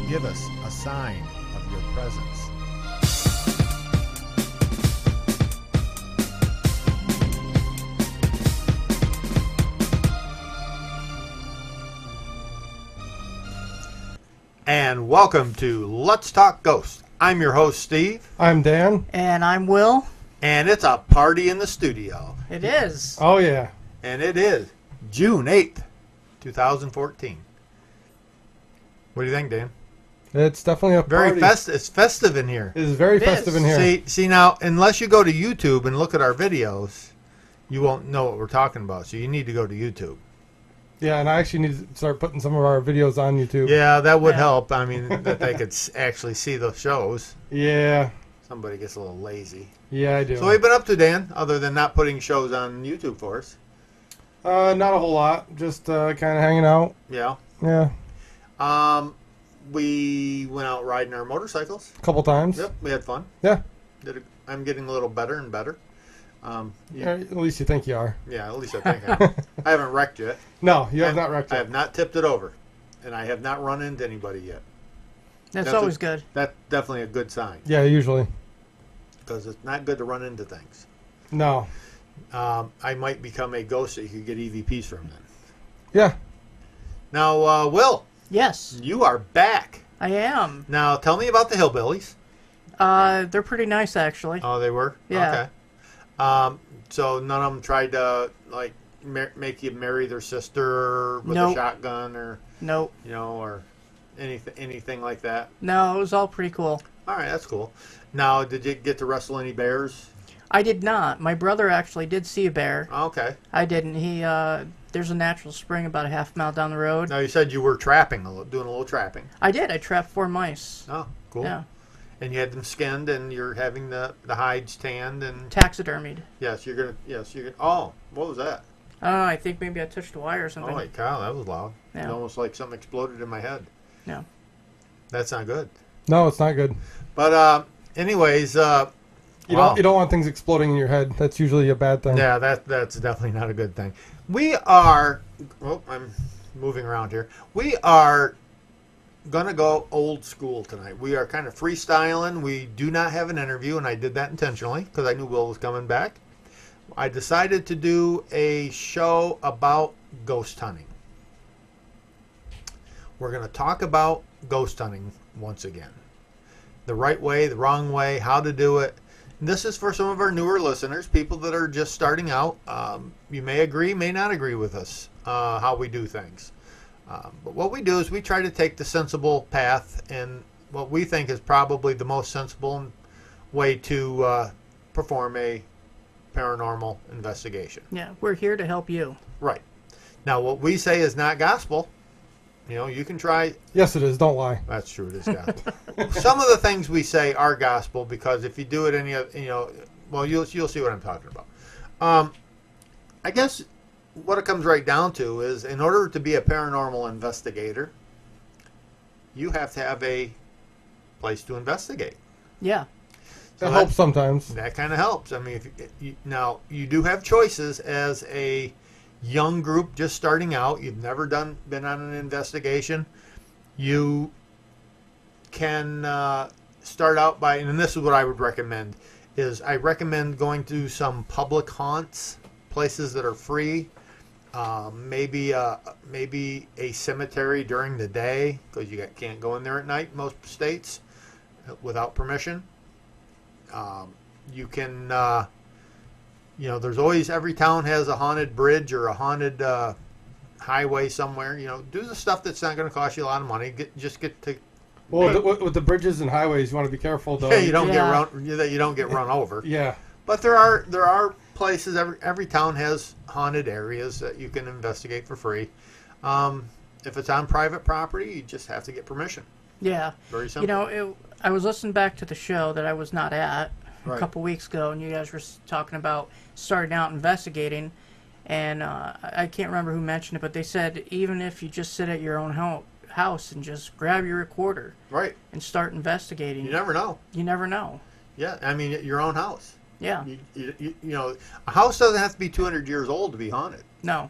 give us a sign of your presence. And welcome to Let's Talk Ghosts. I'm your host, Steve. I'm Dan. And I'm Will. And it's a party in the studio. It is. Oh, yeah. And it is June 8th, 2014. What do you think, Dan? It's definitely a Very party. festive. It's festive in here. It is very festive in here. See now, unless you go to YouTube and look at our videos, you won't know what we're talking about. So you need to go to YouTube. Yeah, and I actually need to start putting some of our videos on YouTube. Yeah, that would help. I mean, that they could actually see the shows. Yeah. Somebody gets a little lazy. Yeah, I do. So what have you been up to, Dan, other than not putting shows on YouTube for us? Not a whole lot. Just kind of hanging out. Yeah. Yeah. We went out riding our motorcycles. A couple times. Yep, we had fun. Yeah. I'm getting a little better and better. Yeah, at least you think you are. Yeah, at least I think I am. I haven't wrecked yet. No, you have not wrecked I it. have not tipped it over, and I have not run into anybody yet. That's always good. That's definitely a good sign, Yeah, usually. because it's not good to run into things. No. I might become a ghost that you could get EVPs from then. Yeah. Now, Will, Yes, you are back. I am. Now, tell me about the Hillbillies. They're pretty nice, actually. Oh, they were? Yeah. Okay. So none of them tried to, like, make you marry their sister with a shotgun or, Nope. or anything like that? No, it was all pretty cool. All right, that's cool. Now, did you get to wrestle any bears? I did not. My brother actually did see a bear. Okay. I didn't. There's a natural spring about a half mile down the road. Now, you said you were doing a little trapping. I did. I trapped 4 mice. Oh, cool. Yeah. And you had them skinned, and you're having the hides tanned, and Taxidermied. yes, you're gonna. Oh, what was that? I don't know. I think maybe I touched a wire or something. Holy cow, that was loud. Yeah. It's almost like something exploded in my head. Yeah. That's not good. No, it's not good. But anyways, You don't want things exploding in your head. That's usually a bad thing. yeah, that's definitely not a good thing. We are. Oh, I'm moving around here. We are gonna go old school tonight. We are kind of freestyling. We do not have an interview, and I did that intentionally because I knew Will was coming back. I decided to do a show about ghost hunting. We're going to talk about ghost hunting once again. The right way, the wrong way, how to do it. And this is for some of our newer listeners, people that are just starting out. You may agree, may not agree with us, how we do things. But what we do is we try to take the sensible path and what we think is probably the most sensible way to perform a paranormal investigation. Yeah, we're here to help you. Right. Now, what we say is not gospel. You can try. Yes, it is. Don't lie. That's true. It is gospel. Some of the things we say are gospel because if you do it any, well, you'll see what I'm talking about. I guess what it comes right down to is in order to be a paranormal investigator, you have to have a place to investigate. Yeah. That helps sometimes. That kind of helps. I mean, now you do have choices as a young group just starting out. You've never been on an investigation. You can start out by, and this is what I would recommend, is I recommend going to some public haunts, places that are free. Maybe a cemetery during the day because you can't go in there at night in most states without permission. You can, there's always, every town has a haunted bridge or a haunted highway somewhere. Do the stuff that's not going to cost you a lot of money. Get to. Well, with the bridges and highways, you want to be careful though. Yeah, you don't get run over. Yeah. But there are places. Every town has haunted areas that you can investigate for free. If it's on private property, you just have to get permission. Yeah. Very simple. I was listening back to the show that I was not at a Right. couple weeks ago, and you guys were talking about starting out investigating, and I can't remember who mentioned it, but they said even if you just sit at your own house and just grab your recorder Right. and start investigating. You never know. You never know. Yeah, I mean, your own house. Yeah. A house doesn't have to be 200 years old to be haunted. No.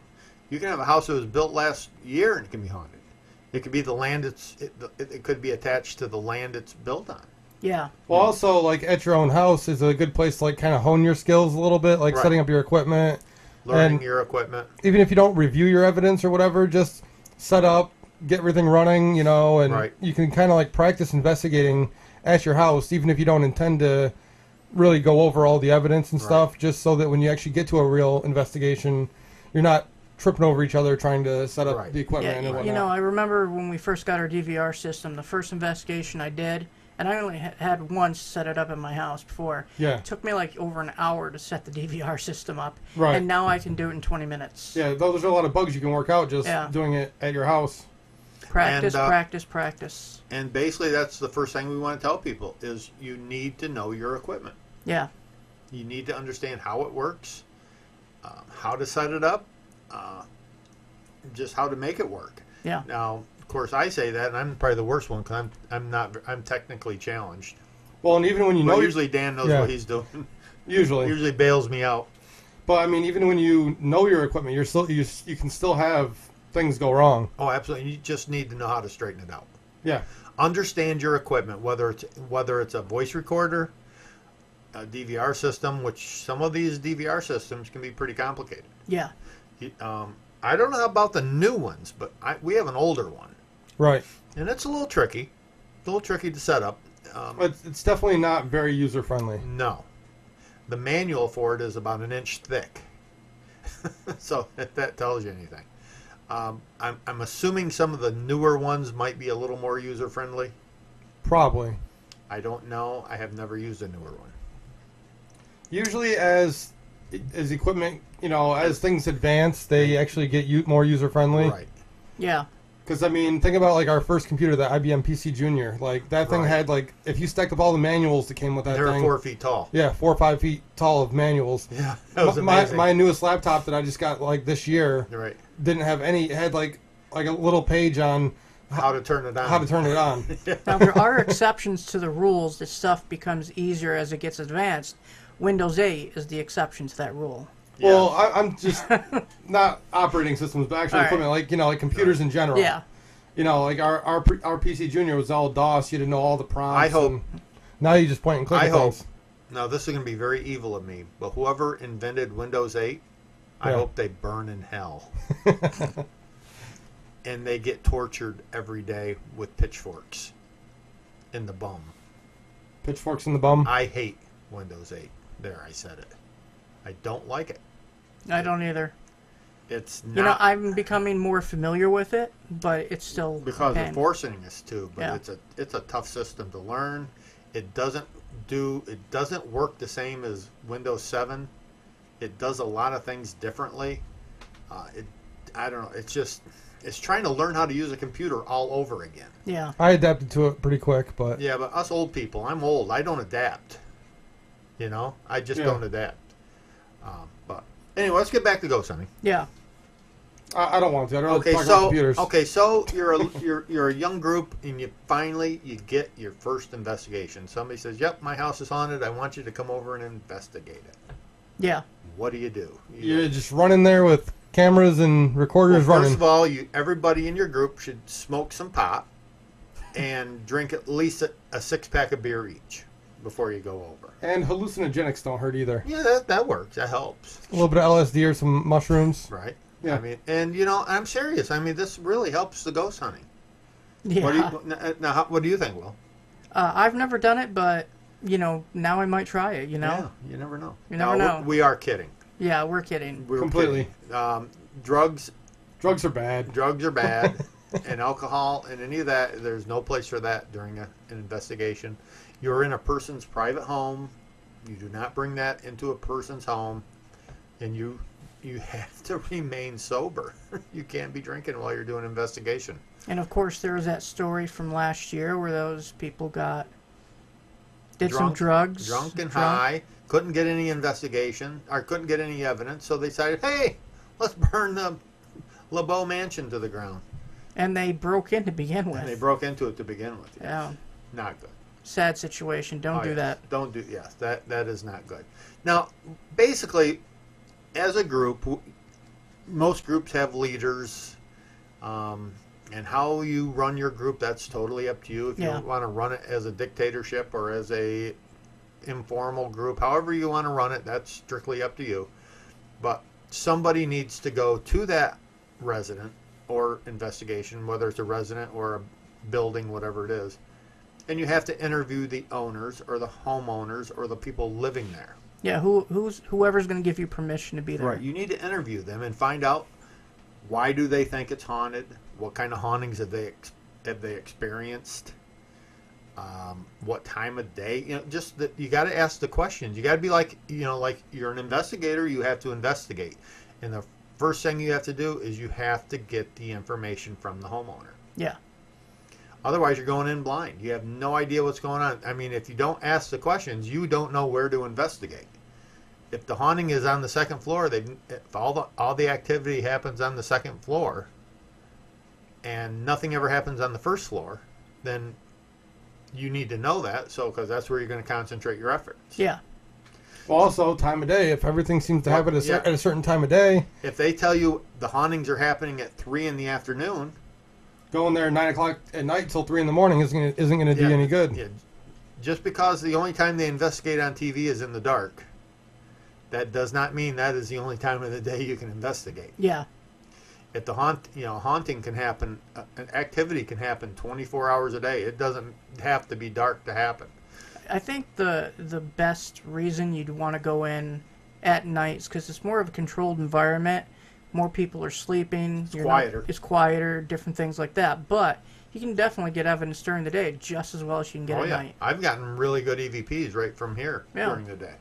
You can have a house that was built last year and it can be haunted. It could be the land it could be attached to the land it's built on. Yeah. Well, also, like, at your own house is a good place to, like, kind of hone your skills a little bit, like Right. setting up your equipment. Learning And your equipment. even if you don't review your evidence or whatever, just set up, get everything running, you know, and Right. you can kind of, like, practice investigating at your house, even if you don't intend to really go over all the evidence and Right. stuff, just so that when you actually get to a real investigation, you're not tripping over each other trying to set up Right. the equipment Yeah, and whatnot. you know, I remember when we first got our DVR system, the first investigation I did, and I only had once set it up in my house before. Yeah. It took me like over an hour to set the DVR system up. Right. And now I can do it in 20 minutes. Yeah, those are a lot of bugs you can work out just Yeah. doing it at your house. Practice, And, practice, practice. And basically, that's the first thing we want to tell people is you need to know your equipment. Yeah. You need to understand how it works, how to set it up, just how to make it work. Yeah. Now, of course, I say that, and I'm probably the worst one because I'm technically challenged. Well, and even when you know, Well, usually Dan knows Yeah. what he's doing. usually, Usually bails me out. but I mean, even when you know your equipment, you're still you can still have things go wrong. Oh, absolutely. You just need to know how to straighten it out. Yeah, Understand your equipment, whether it's a voice recorder, a DVR system, which some of these DVR systems can be pretty complicated. Yeah. I don't know about the new ones, but we have an older one, right. and it's a little tricky to set up. But it's definitely not very user friendly. No, the manual for it is about an inch thick, so if that tells you anything. I'm assuming some of the newer ones might be a little more user friendly. Probably. I don't know. I have never used a newer one. Usually, as equipment, you know, as things advance, they actually get more user friendly. Right. Yeah. Because I mean, think about like our first computer, the IBM PC Junior. Like that thing Right. had like, if you stacked up all the manuals that came with that They're thing, 4 feet tall. yeah, 4 or 5 feet tall of manuals. Yeah, that was my amazing. my newest laptop that I just got like this year You're right. didn't have any. It had like a little page on How to turn it on. how to turn it on. Now, there are exceptions to the rules. This stuff becomes easier as it gets advanced. Windows 8 is the exception to that rule. Yeah. Well, I'm just not operating systems, but actual All right. equipment, like, you know, like computers in general. Yeah. You know, like our PC Junior was all DOS. You didn't know all the prompts. I hope- and now you just point and click I at hope. things. Now, this is going to be very evil of me, but whoever invented Windows 8, I Yeah. hope they burn in hell. And they get tortured every day with pitchforks in the bum. Pitchforks in the bum. I hate Windows 8. There, I said it. I don't like it. I don't either. It's not You know, I'm becoming more familiar with it, but it's still because a they're pain. forcing us to, but Yeah. it's a tough system to learn. It doesn't work the same as Windows 7. It does a lot of things differently. I don't know. It's trying to learn how to use a computer all over again. Yeah. I adapted to it pretty quick, but Yeah, but us old people, I'm old. I don't adapt. You know, I just Yeah. don't adapt. But anyway, let's get back to Ghost Hunting. Yeah. I don't want to. I don't Okay, talk about so computers. you're a young group, and you get your first investigation. Somebody says, "Yep, my house is haunted. I want you to come over and investigate it." Yeah. What do? You just run in there with cameras and recorders Well, running. first of all, everybody in your group should smoke some pot and drink at least a 6-pack of beer each before you go over. And hallucinogenics don't hurt either. Yeah, that works. That helps. A little bit of LSD or some mushrooms. Right. Yeah. I mean, and I'm serious. I mean, this really helps the ghost hunting. Yeah. What do you think, Will? I've never done it, but, now I might try it, Yeah, you never know. You never know. We are kidding. Yeah, we're kidding. We're Completely. kidding. Drugs Drugs are bad. Drugs are bad, and alcohol and any of that. There's no place for that during an investigation. You're in a person's private home. You do not bring that into a person's home, and you have to remain sober. You can't be drinking while you're doing an investigation. And of course, there was that story from last year where those people did some drugs. Drunk and high. Couldn't get any investigation, or couldn't get any evidence, so they decided, hey, let's burn the LeBeau mansion to the ground. And they broke in to begin with. And they broke into it to begin with. Yes. Yeah. Not good. Sad situation. Don't do yes. that. Don't do, yes, that is not good. Now, basically, as a group, most groups have leaders. And how you run your group, that's totally up to you. If you Yeah. want to run it as a dictatorship or as a informal group, however you want to run it, that's strictly up to you. But somebody needs to go to that resident or investigation, whether it's a resident or a building, whatever it is, and you have to interview the owners or the homeowners or the people living there. Yeah, whoever's going to give you permission to be there. Right. You need to interview them and find out why do they think it's haunted, what kind of hauntings have they experienced, what time of day. You know, just that you got to ask the questions. You got to be like, you know, like you're an investigator. You have to investigate, and the first thing you have to do is you have to get the information from the homeowner. Yeah. Otherwise, you're going in blind. You have no idea what's going on. I mean, if you don't ask the questions, you don't know where to investigate. If the haunting is on the second floor, if all the activity happens on the second floor, and nothing ever happens on the first floor, then you need to know that. So, because that's where you're going to concentrate your efforts. Yeah. Well, also, time of day. If everything seems to happen Yeah. at a certain time of day, If they tell you the hauntings are happening at 3 in the afternoon, going there at 9 o'clock at night till 3 in the morning isn't going to do Yeah. any good. yeah, just because the only time they investigate on TV is in the dark, that does not mean that is the only time of the day you can investigate. Yeah. If the haunting can happen, an activity can happen 24 hours a day. It doesn't have to be dark to happen. I think the best reason you'd want to go in at night is because it's more of a controlled environment. More people are sleeping. It's quieter. It's quieter, different things like that. But you can definitely get evidence during the day just as well as you can get Oh at yeah, night. I've gotten really good EVPs right from here Yeah. during the day.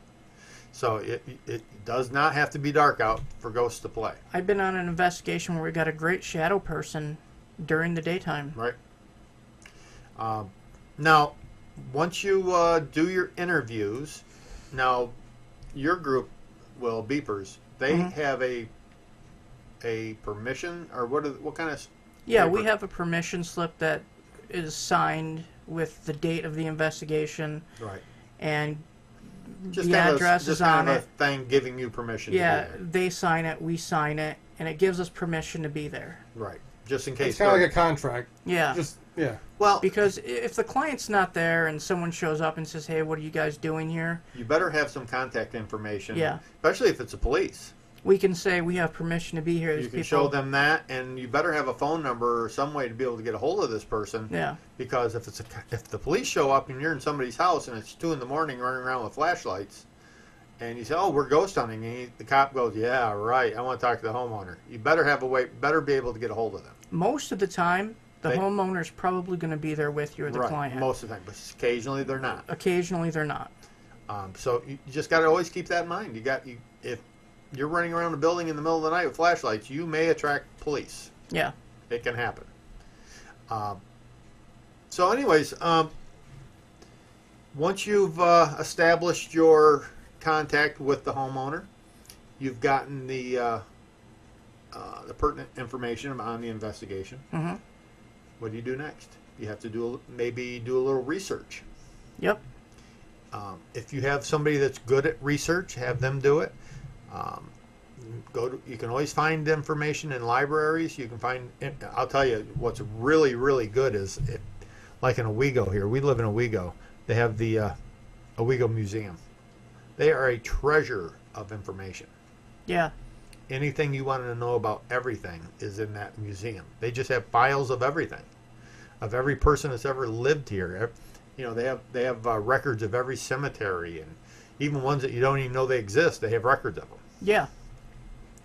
So it does not have to be dark out for ghosts to play. I've been on an investigation where we got a great shadow person during the daytime. Right. Now, once you do your interviews, now your group, well, Beepers, they have a permission, or what kind of? Yeah, paper? we have a permission slip that is signed with the date of the investigation Right. and Just the kind address of is kind on of it. a thing giving you permission. Yeah, To be they sign it, we sign it, and it gives us permission to be there. there. Right. Just in case. It's kind of like a contract. Yeah. Yeah. Well, Because if the client's not there and someone shows up and says, "Hey, what are you guys doing here?" you better have some contact information. Yeah. Especially if it's the police. We can say we have permission to be here. There's You can people. show them that, and you better have a phone number or some way to be able to get a hold of this person. Yeah. Because if the police show up and you're in somebody's house and it's 2 in the morning running around with flashlights, and you say, "Oh, we're ghost hunting," and the cop goes, "Yeah, right. I want to talk to the homeowner." You better have a way. Better be able to get a hold of them. Most of the time, the They- homeowner's probably going to be there with you or the Right. client. Most of the time, but occasionally they're not. Occasionally, they're not. So you just got to always keep that in mind. If you're running around a building in the middle of the night with flashlights, you may attract police. Yeah. It can happen. So, anyways, once you've established your contact with the homeowner, you've gotten the pertinent information on the investigation. Mm-hmm. What do you do next? You have to maybe do a little research. Yep. If you have somebody that's good at research, have them do it. You can always find information in libraries. You can find. I'll tell you what's really, really good is like in Owego here. We live in Owego. They have the Owego Museum. They are a treasure of information. Yeah. Anything you want to know about everything is in that museum. They just have files of everything, of every person that's ever lived here. You know, they have records of every cemetery, and even ones that you don't even know they exist. They have records of them. Yeah.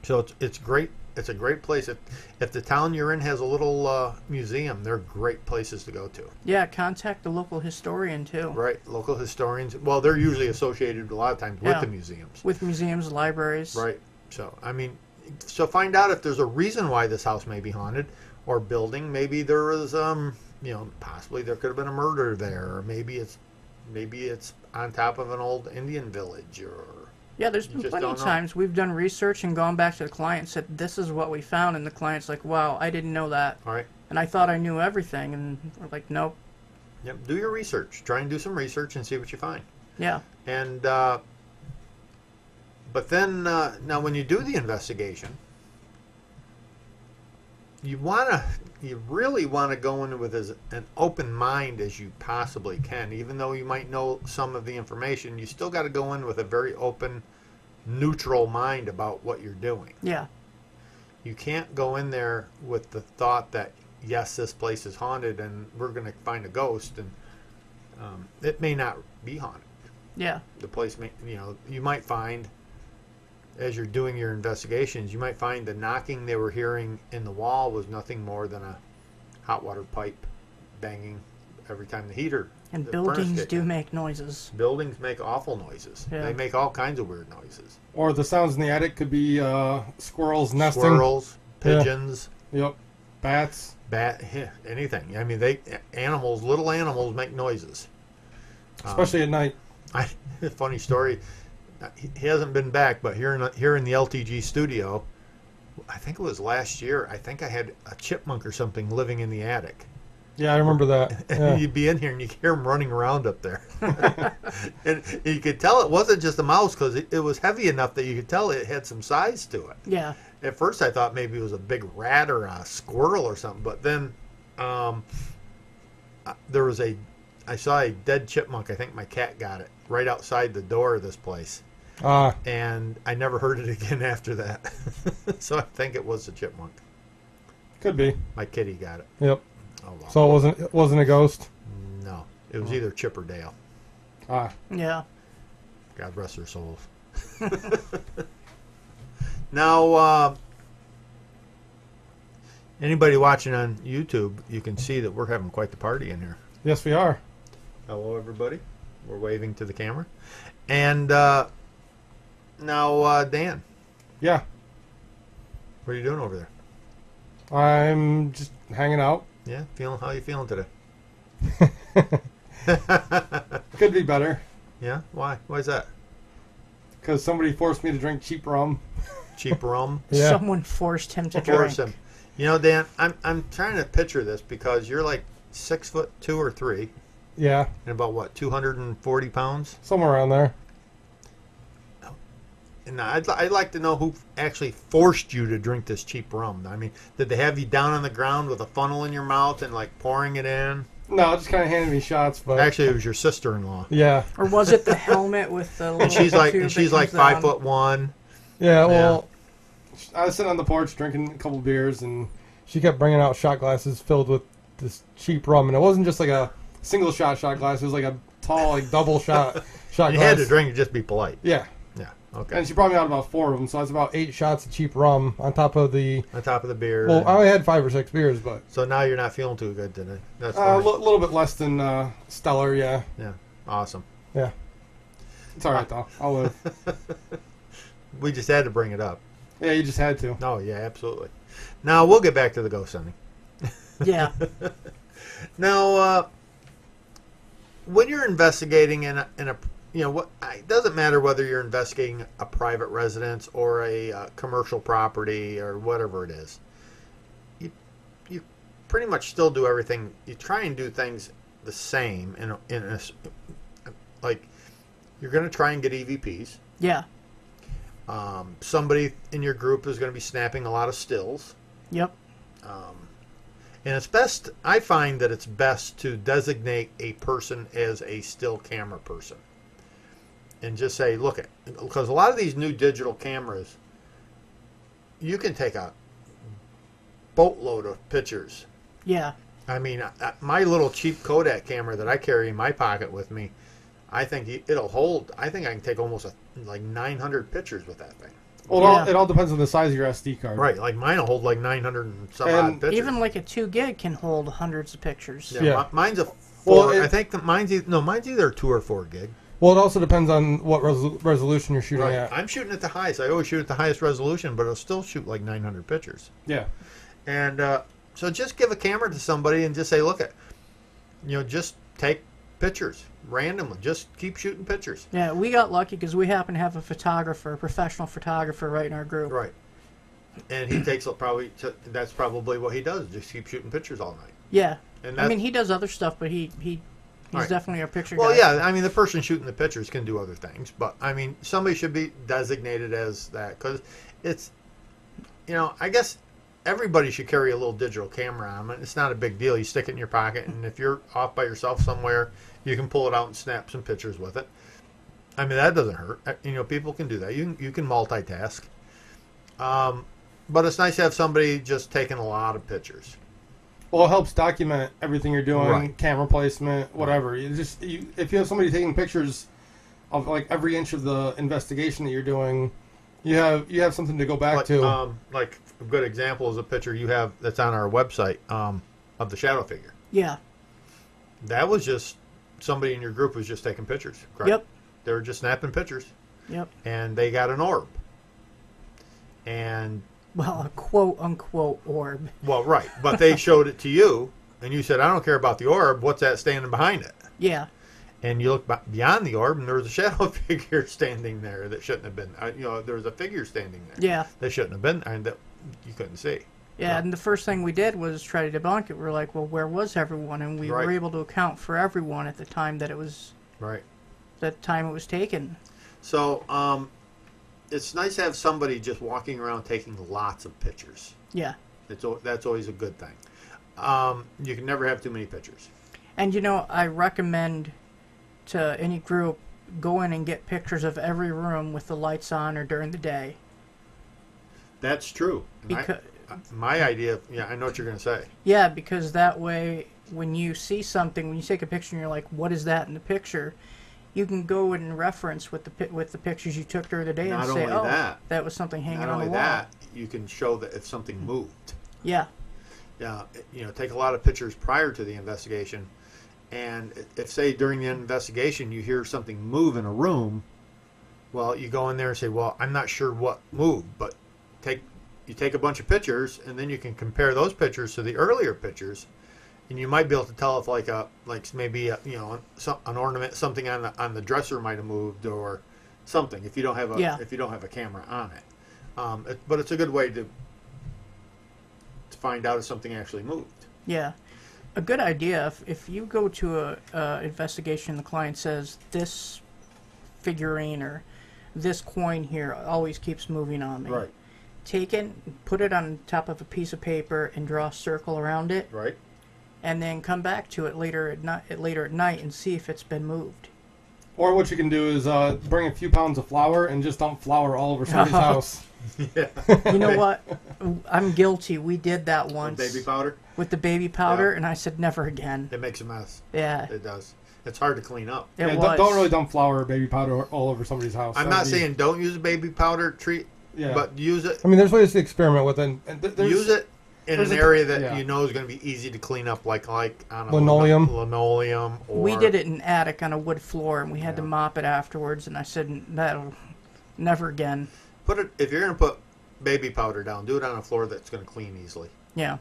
So it's great. It's a great place. If the town you're in has a little museum, they're great places to go to. Yeah. Contact the local historian too. Right, local historians. Well, they're usually associated a lot of times with Yeah. the museums. With museums, libraries. Right. So so find out if there's a reason why this house may be haunted or building. Maybe there is, possibly there could have been a murder there, or maybe it's on top of an old Indian village, or Yeah, there's You been just plenty don't of know. times we've done research and gone back to the client and said, "This is what we found," and the client's like, "Wow, I didn't know that, all right. and I thought I knew everything," and we're like, "Nope." Yep. Do your research. Try and do some research and see what you find. Yeah. And but then now when you do the investigation, you really want to go in with as an open mind as you possibly can. Even though you might know some of the information, you still got to go in with a very open, neutral mind about what you're doing. Yeah. You can't go in there with the thought that, yes, this place is haunted and we're going to find a ghost, and it may not be haunted. Yeah. The place may, you might find, as you're doing your investigations, you might find the knocking they were hearing in the wall was nothing more than a hot water pipe banging every time the heater. And the furnace buildings kicked do in. make noises. Buildings make awful noises. Yeah. They make all kinds of weird noises. Or the sounds in the attic could be squirrels nesting. Squirrels, pigeons, Yep. Bats. anything. I mean, little animals make noises. Especially at night. Funny story. He hasn't been back, but here in the LTG studio, I think it was last year. I think I had a chipmunk or something living in the attic. Yeah, I remember that. And Yeah. you'd be in here and you could hear him running around up there. And you could tell it wasn't just a mouse, because it was heavy enough that you could tell it had some size to it. Yeah. At first I thought maybe it was a big rat or a squirrel or something, but then I saw a dead chipmunk. I think my cat got it right outside the door of this place. And I never heard it again after that. So I think it was a chipmunk. Could be. My kitty got it. Yep. Oh, well. So it wasn't a ghost? No. It was either Chip or Dale. Yeah. God rest their souls. Now, anybody watching on YouTube, you can see that we're having quite the party in here. Yes, we are. Hello, everybody. We're waving to the camera. And now, Dan, Yeah. what are you doing over there? I'm just hanging out. Yeah, how you feeling today? Could be better. Yeah, why? Why is that? Because somebody forced me to drink cheap rum. Cheap rum. Yeah. Someone forced him to Force drink. him. Dan, I'm trying to picture this, because you're like 6'2" or 3, Yeah. and about what, 240 pounds? Somewhere around there. And I'd like to know who actually forced you to drink this cheap rum. I mean, did they have you down on the ground with a funnel in your mouth and like pouring it in? No, just kind of handed me shots, but Actually, it was your sister-in-law. yeah, Or was it the helmet with the little And she's like tube that comes 5'1". yeah. Well, I was sitting on the porch drinking a couple beers, and she kept bringing out shot glasses filled with this cheap rum, and it wasn't just like a single shot glass; it was like a tall, like double shot You glass. had to drink and just be polite. Yeah, Yeah. Okay. and she brought me out about 4 of them, so that's about 8 shots of cheap rum on top of the. On top of the beer. Well, I only had 5 or 6 beers, but So now you're not feeling too good today. That's a funny. little bit less than stellar. Yeah, Yeah. Awesome. yeah. It's all right though. I'll live. We just had to bring it up. Yeah, you just had to. No, yeah, absolutely. Now we'll get back to the ghost hunting. Yeah. Now, when you're investigating in a it doesn't matter whether you're investigating a private residence or a commercial property or whatever it is. You pretty much still do everything. You try and do things the same like you're going to try and get EVPs. Yeah. Somebody in your group is going to be snapping a lot of stills. Yep. And it's best, I find that it's best to designate a person as a still camera person. And just say, look, because a lot of these new digital cameras, you can take a boatload of pictures. Yeah. I mean, my little cheap Kodak camera that I carry in my pocket with me, I think it'll hold, I think I can take almost like 900 pictures with that thing. Well, it all depends on the size of your SD card. Right, like mine will hold like 900 and some And odd pictures. Even like a 2 gig can hold hundreds of pictures. Yeah. Mine's a 4. Well, I think that mine's either 2 or 4 gig. Well, it also depends on what resolution you're shooting Right. at. I'm shooting at the highest. I always shoot at the highest resolution, but it'll still shoot like 900 pictures. Yeah. And so just give a camera to somebody and just say, look, just take pictures randomly. Just keep shooting pictures. Yeah, we got lucky because we happen to have a professional photographer right in our group. Right. And he takes that's probably what he does. Just keep shooting pictures all night. Yeah. And I mean, he does other stuff, but he's Right. definitely a picture Well, guy. yeah, I mean, the person shooting the pictures can do other things, but I mean, somebody should be designated as that, because it's, I guess everybody should carry a little digital camera on them. It's not a big deal. You stick it in your pocket, and if you're off by yourself somewhere, you can pull it out and snap some pictures with it. I mean, that doesn't hurt. People can do that. You can multitask. But it's nice to have somebody just taking a lot of pictures. Well, it helps document everything you're doing, Right. camera placement, whatever. If you have somebody taking pictures of like every inch of the investigation that you're doing, you have something to go back to. Like a good example is a picture you have that's on our website of the shadow figure. Yeah. That was just somebody in your group was just taking pictures. Correct? Yep. They were just snapping pictures. Yep. And they got an orb. And Well, a quote unquote orb. well, right, but they showed it to you, and you said, "I don't care about the orb. What's that standing behind it?" Yeah. And you look beyond the orb, and there was a shadow figure standing there that shouldn't have been. There was a figure standing there. Yeah. That shouldn't have been there, and that you couldn't see. Yeah, and the first thing we did was try to debunk it. We were like, well, where was everyone? And we Right. were able to account for everyone at the time that it was Right. taken. So, it's nice to have somebody just walking around taking lots of pictures. Yeah. That's always a good thing. You can never have too many pictures. And I recommend to any group go in and get pictures of every room with the lights on or during the day. That's true. And Because my idea, I know what you're going to say. yeah, because that way when you see something, when you take a picture and you're like, what is that in the picture? You can go and reference with the pictures you took during the day Not and say, only oh, that was something hanging Not on the only wall. that, you can show that if something moved. Yeah. Yeah, take a lot of pictures prior to the investigation, and if say during the investigation you hear something move in a room, well, you go in there and say, well, I'm not sure what moved, but you take a bunch of pictures, and then you can compare those pictures to the earlier pictures, and you might be able to tell if maybe an ornament, something on the dresser might have moved or something if you don't have a camera on it. But it's a good way to find out if something actually moved. Yeah. A good idea, if you go to a investigation, the client says, this figurine or this coin here always keeps moving on me. Right. Take it, put it on top of a piece of paper and draw a circle around it, Right. and then come back to it later at night and see if it's been moved. Or what you can do is bring a few pounds of flour and just dump flour all over somebody's house. Yeah. You know what? I'm guilty. We did that once. Baby powder. With the baby powder, Yeah. and I said never again. It makes a mess. Yeah. It does. It's hard to clean up. It Yeah, was. don't really dump flour or baby powder all over somebody's house. I'm not saying don't use a baby powder treat, Yeah. but use it. I mean, there's ways to experiment with it. And Use it in there's an a- area that yeah. you know is going to be easy to clean up, like on a Linoleum. linoleum. Or, We did it in attic on a wood floor, and we had to Yeah. mop it afterwards. And I said, "That'll never again." Put it if you're going to put baby powder down. Do it on a floor that's going to clean easily. Yeah,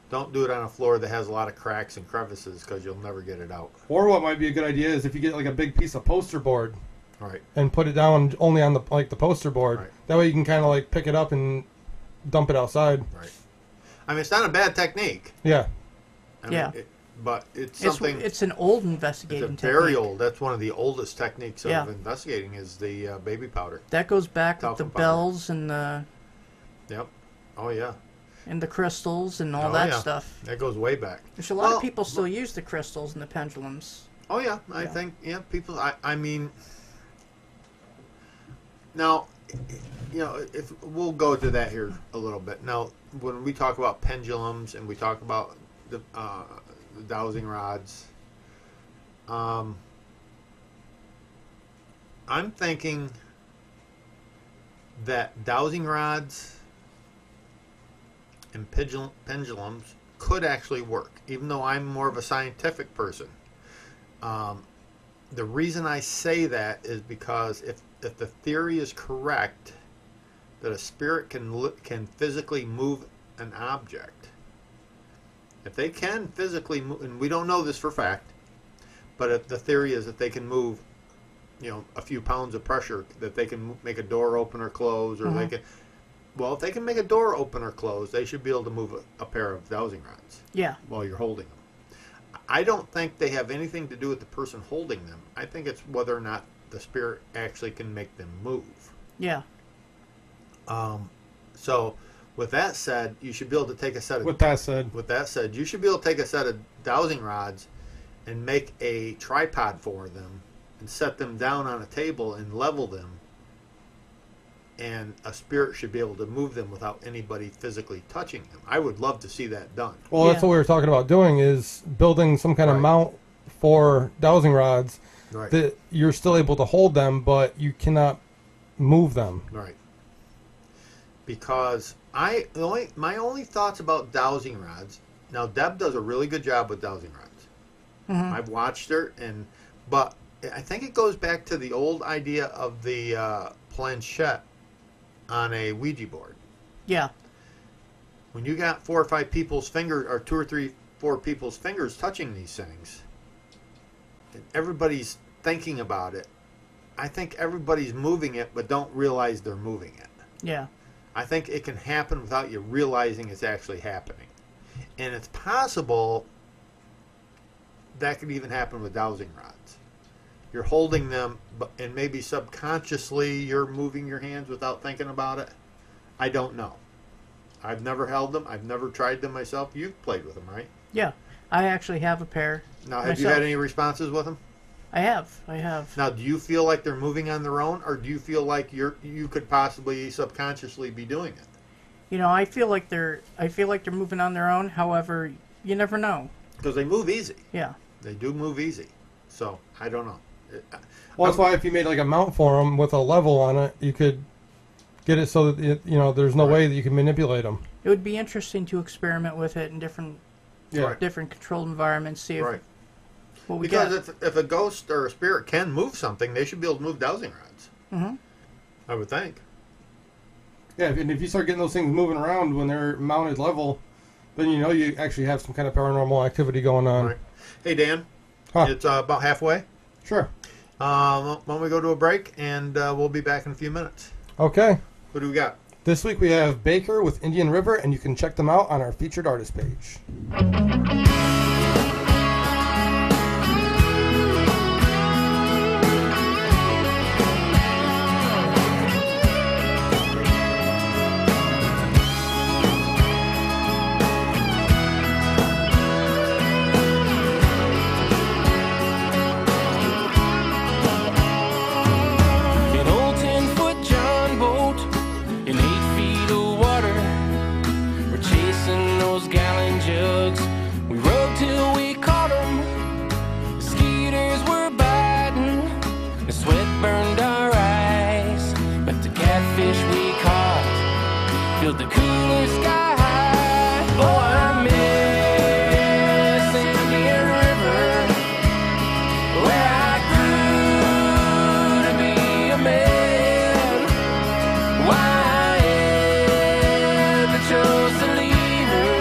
Don't do it on a floor that has a lot of cracks and crevices because you'll never get it out. Or what might be a good idea is if you get like a big piece of poster board All right. and put it down only on the poster board. Right. That way you can kind of like pick it up and dump it outside. Right. I mean, it's not a bad technique. Yeah. I mean, Yeah. but it's something. it's an old It's investigating a very technique. old. That's one of the oldest techniques of Yeah. investigating is the baby powder. That goes back with the Talcum powder. bells and the Yep. Oh yeah. crystals and all Oh, that yeah. stuff. That goes way back. There's a lot Well, of people still use the crystals and the pendulums. Oh yeah, I Yeah. think people. I mean, now, if we'll go to that here a little bit. Now, when we talk about pendulums and we talk about the dowsing rods, I'm thinking that dowsing rods and pendulums could actually work, even though I'm more of a scientific person. The reason I say that is because if the theory is correct that a spirit can physically move an object, if they can physically move, and we don't know this for fact, but if the theory is that they can move, a few pounds of pressure, that they can make a door open or close, or they can. Well, if they can make a door open or close, they should be able to move a pair of dowsing rods Yeah, while you're holding them. I don't think they have anything to do with the person holding them. I think it's whether or not the spirit actually can make them move. yeah, So With that said, you should be able to take a set of. With that said, You should be able to take a set of dowsing rods and make a tripod for them and set them down on a table and level them. And a spirit should be able to move them without anybody physically touching them. I would love to see that done. well, that's what we were talking about doing, is building some kind of Right. mount for dowsing rods Right. that you're still able to hold them, but you cannot move them. Right. Because my only thoughts about dowsing rods. Now Deb does a really good job with dowsing rods. Mhm. I've watched her, but I think it goes back to the old idea of the planchette on a Ouija board. Yeah. When you got 4 or 5 people's fingers, or 2 or 3, 4 people's fingers touching these things, and everybody's thinking about it, I think everybody's moving it, but don't realize they're moving it. Yeah. I think it can happen without you realizing it's actually happening. And it's possible that could even happen with dowsing rods. You're holding them, and maybe subconsciously you're moving your hands without thinking about it. I don't know. I've never held them. I've never tried them myself. You've played with them, right? Yeah. I actually have a pair. Now, have you myself. had any responses with them? I have. Now, do you feel like they're moving on their own, or do you feel like you could possibly subconsciously be doing it? You know, I feel like they're moving on their own. However, you never know. Because they move easy. Yeah. They do move easy. So, I don't know. Well, that's why if you made like a mount for them with a level on it, you could get it so that there's no way that you can manipulate them. It would be interesting to experiment with it in different controlled environments, see if what we get. Because if a ghost or a spirit can move something, they should be able to move dowsing rods. Mm-hmm. I would think. Yeah, and if you start getting those things moving around when they're mounted level, then you actually have some kind of paranormal activity going on. Right. Hey, Dan. Huh. It's about halfway. Sure. Why don't we go to a break, and we'll be back in a few minutes. Okay. What do we got? This week we have Baker with Indian River, and you can check them out on our featured artist page. An old 10-foot John boat in 8 feet of water. We're chasing those gallon jugs. We rode till we caught 'em. The skeeters were biting. The sweat burned our eyes. But the catfish we caught filled the cooler sky high. Oh, I miss Indian River, where I grew to be a man. Why I ever chose to leave her?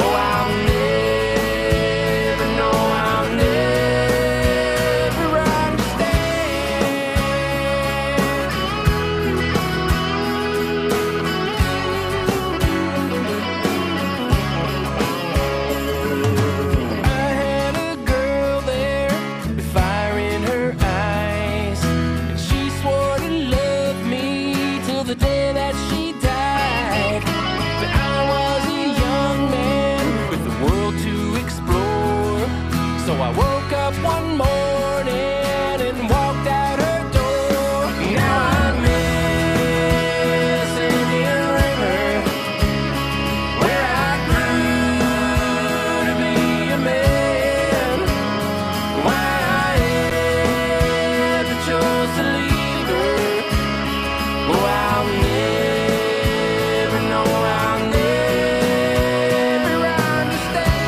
Oh, I'll never know, I'll never understand. I had a girl there with fire in her eyes, and she swore to love me till the day that she died. But I was a young man with the world to explore, so I woke up one morning and walked out her door. Now I miss Indian River, where I grew to be a man. Why I ever chose to leave her? Oh, I'll never know, I'll never understand.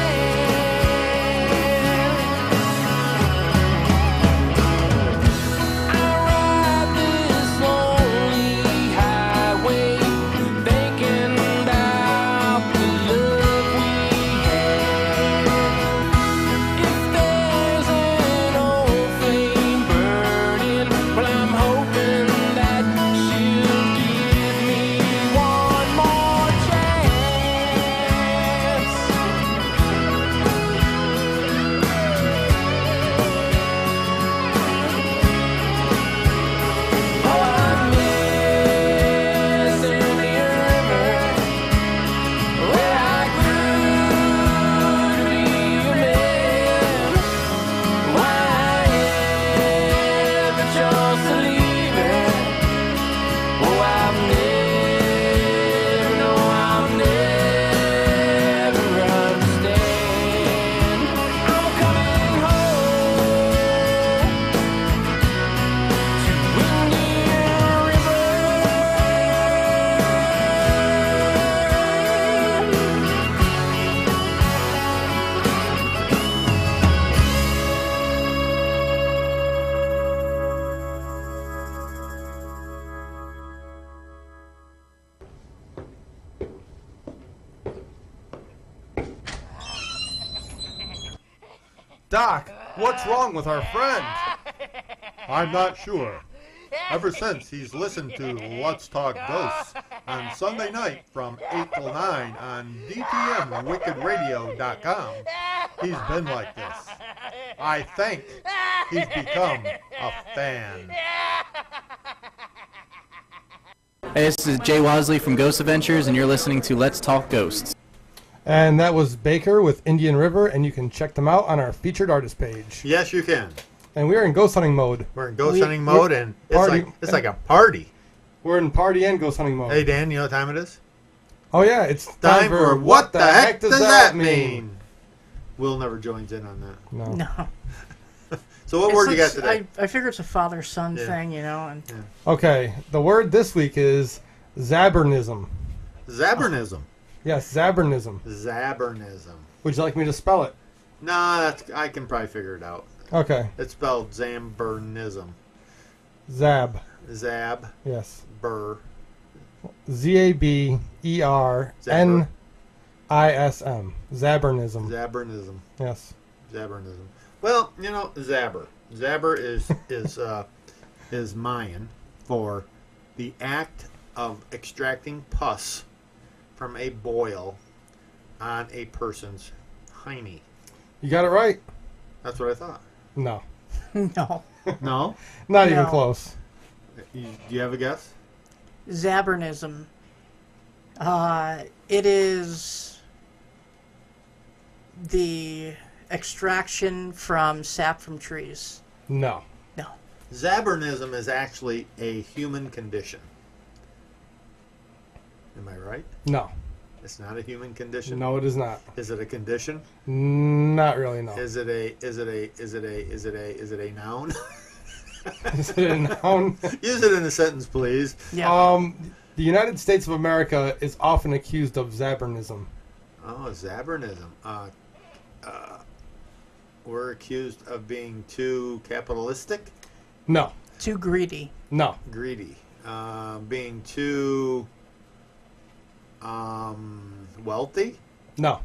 Doc, what's wrong with our friend? I'm not sure. Ever since he's listened to Let's Talk Ghosts on Sunday night from 8 till 9 on DTMWickedRadio.com, he's been like this. I think he's become a fan. Hey, this is Jay Wasley from Ghost Adventures, and you're listening to Let's Talk Ghosts. And that was Baker with Indian River, and you can check them out on our featured artist page. Yes, you can. And we are in ghost hunting mode. We're in ghost hunting mode, and party- it's like a party. We're in party and ghost hunting mode. Hey, Dan, you know what time it is? Oh, yeah, it's Time for What the Heck Does That Mean? Will never joins in on that. No. No. So what word you got today? I figure it's a father-son Yeah. thing, you know. And Okay, the word this week is Zabernism. Zabernism. Yes, Zabernism. Zabernism. Would you like me to spell it? Nah, I can probably figure it out. Okay, It's spelled Zambernism. Zab. Zab. Yes. Burr. Zabernism. Zabernism. Zabernism. Yes. Zabernism. Well, you know, Zabber. Zabber is Mayan for the act of extracting pus from a boil on a person's hiney. You got it right? That's what I thought. No. no. No? Not even No. close. Do you have a guess? Zabernism. It is the extraction from sap from trees. No. No. Zabernism is actually a human condition. Am I right? No. It's not a human condition. No, it is not. Is it a condition? Not really, no. Is it a noun? Is it a noun? Use it in a sentence, please. Yeah. The United States of America is often accused of Zabernism. Oh, Zabernism. We're accused of being too capitalistic, No. Too greedy. No. greedy, being too wealthy. No.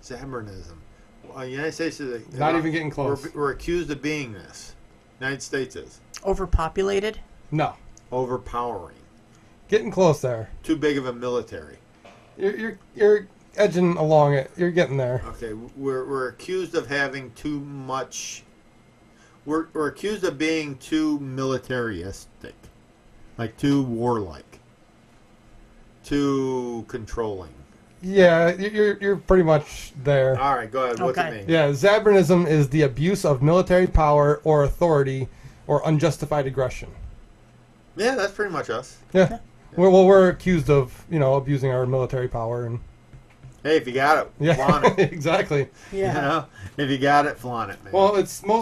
Zabernism. Well, United States is Not even getting close. We're accused of being this. United States is Overpopulated. No. overpowering, Getting close there. too big of a military. You're edging along it. You're getting there. Okay, we're accused of having too much. We're accused of being too militaristic, like too warlike, too controlling. Yeah, you're pretty much there. All right, go ahead. What's Okay. it mean? Yeah, Zabernism is the abuse of military power or authority or unjustified aggression. Yeah, that's pretty much us. Yeah. Well, we're accused of, abusing our military power and Hey, if you got it, yeah, flaunt it. exactly. Yeah. You know, if you got it, flaunt it, man. Well,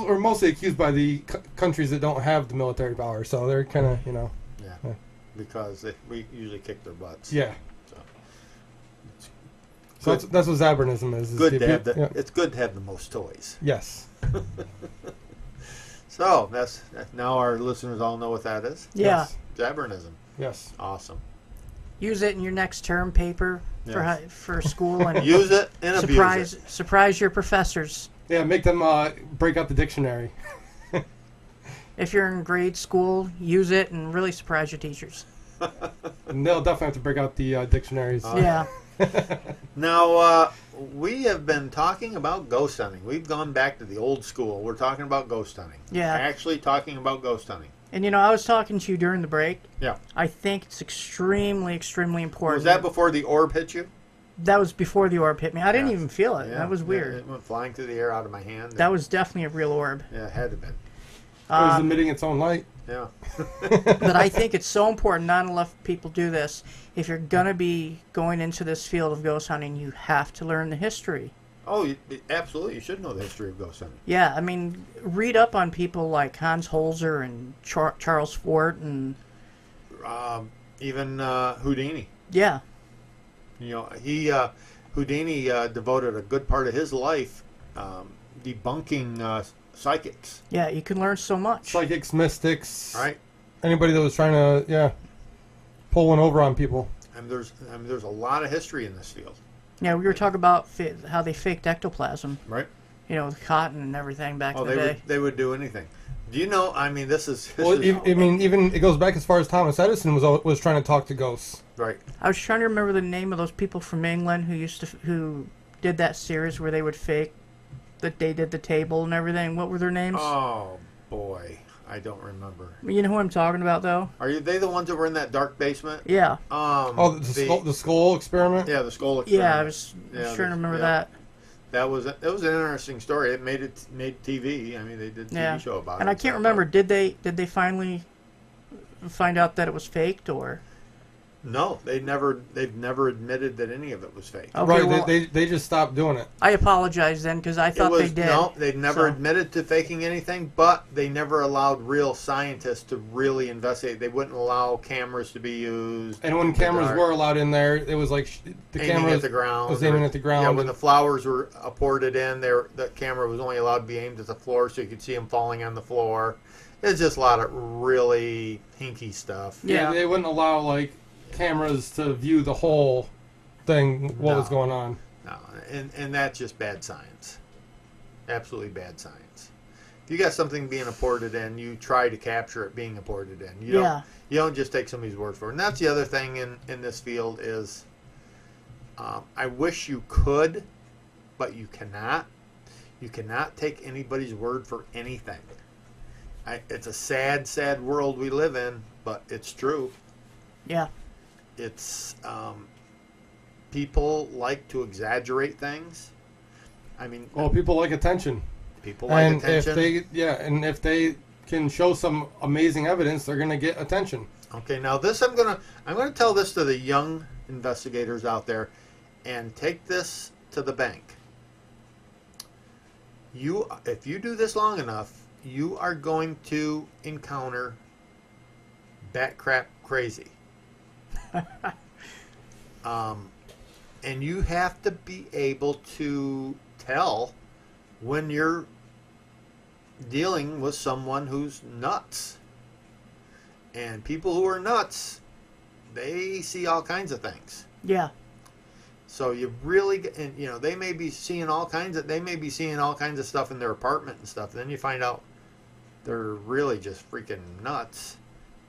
we're mostly accused by the countries that don't have the military power, so they're kind of, yeah, because we usually kick their butts. yeah. So So that's what Zabernism is. good the to have yeah. it's good to have the most toys. Yes. So that's now our listeners all know what that is. Yeah. Yes. Zabernism. Yes. Awesome. Use it in your next term paper Yes. for school and Use it and abuse it. surprise your professors. Yeah, make them break out the dictionary. If you're in grade school, use it and really surprise your teachers. And they'll definitely have to break out the dictionaries. Yeah. Now, we have been talking about ghost hunting. We've gone back to the old school. We're talking about ghost hunting. Yeah. Actually talking about ghost hunting. And I was talking to you during the break. Yeah. I think it's extremely, extremely important. Was that before the orb hit you? That was before the orb hit me. I didn't Yeah. even feel it. Yeah. That was weird. It went flying through the air out of my hand. That was definitely a real orb. Yeah, it had to have been. It was emitting its own light. Yeah. But I think it's so important, not enough people do this. If you're going to be going into this field of ghost hunting, you have to learn the history. Oh, absolutely. You should know the history of ghost hunting. Yeah, I mean, read up on people like Hans Holzer and Charles Fort and... Even Houdini. Yeah. Houdini devoted a good part of his life debunking psychics. Yeah, you can learn so much. Psychics, mystics, Right? anybody that was trying to, pull one over on people. There's a lot of history in this field. Yeah, we were talking about how they faked ectoplasm. Right? with cotton and everything back Oh, in the day. they would do anything. Do you know? I mean, this is Even it goes back as far as Thomas Edison was trying to talk to ghosts. right. I was trying to remember the name of those people from England who did that series where they would fake that they did the table and everything. What were their names? Oh boy, I don't remember. You know who I'm talking about, though? They the ones that were in that dark basement? Yeah. The skull experiment. Yeah, the skull experiment. Yeah, I was trying to remember that. That was an interesting story. It made TV. I mean, they did a TV show about it. And I can't remember. Did they finally find out that it was faked, or? No, they've never admitted that any of it was fake. Okay, Right, well, they just stopped doing it. I apologize then, because I thought they did. No, they never admitted to faking anything, but they never allowed real scientists to really investigate. They wouldn't allow cameras to be used. And when cameras were allowed in there, it was like the aiming camera at the ground. was aiming at the ground. Yeah, when the flowers were ported in, the camera was only allowed to be aimed at the floor, so you could see them falling on the floor. It's just a lot of really hinky stuff. Yeah. They wouldn't allow like cameras to view the whole thing, what was going on. No, and that's just bad science. Absolutely bad science. If you got something being imported in, you try to capture it being imported in. You don't just take somebody's word for it. And that's the other thing in this field is I wish you could, but you cannot. You cannot take anybody's word for anything. It's a sad, sad world we live in, but it's true. Yeah. It's people like to exaggerate things. I mean, Well, people like attention. people like And attention. if they can show some amazing evidence, they're going to get attention. Okay, now this I'm gonna tell this to the young investigators out there, and take this to the bank. If you do this long enough, you are going to encounter bat crap crazy. And you have to be able to tell when you're dealing with someone who's nuts. And people who are nuts, they see all kinds of things. Yeah. So you really, and they may be seeing all kinds of stuff in their apartment and stuff. Then you find out they're really just freaking nuts.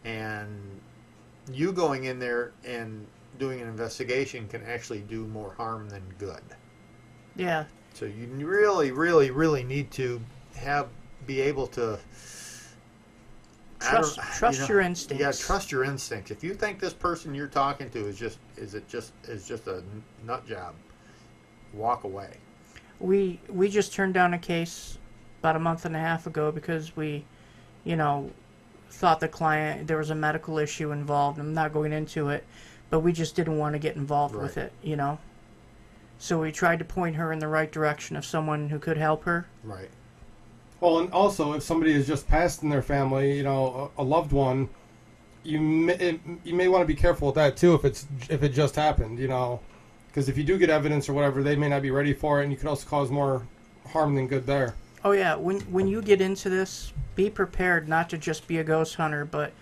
And you going in there and doing an investigation can actually do more harm than good. Yeah. So you really, really, really need to be able to trust your instincts. Yeah, trust your instincts. If you think this person you're talking to is just a nut job, walk away. We just turned down a case about a month and a half ago because we, thought the client, there was a medical issue involved. I'm not going into it, but we just didn't want to get involved with it, So we tried to point her in the right direction of someone who could help her. Right. Well, and also, if somebody has just passed in their family, a loved one, you may want to be careful with that too. If it just happened, because if you do get evidence or whatever, they may not be ready for it, and you could also cause more harm than good there. Oh yeah, when you get into this, be prepared not to just be a ghost hunter, but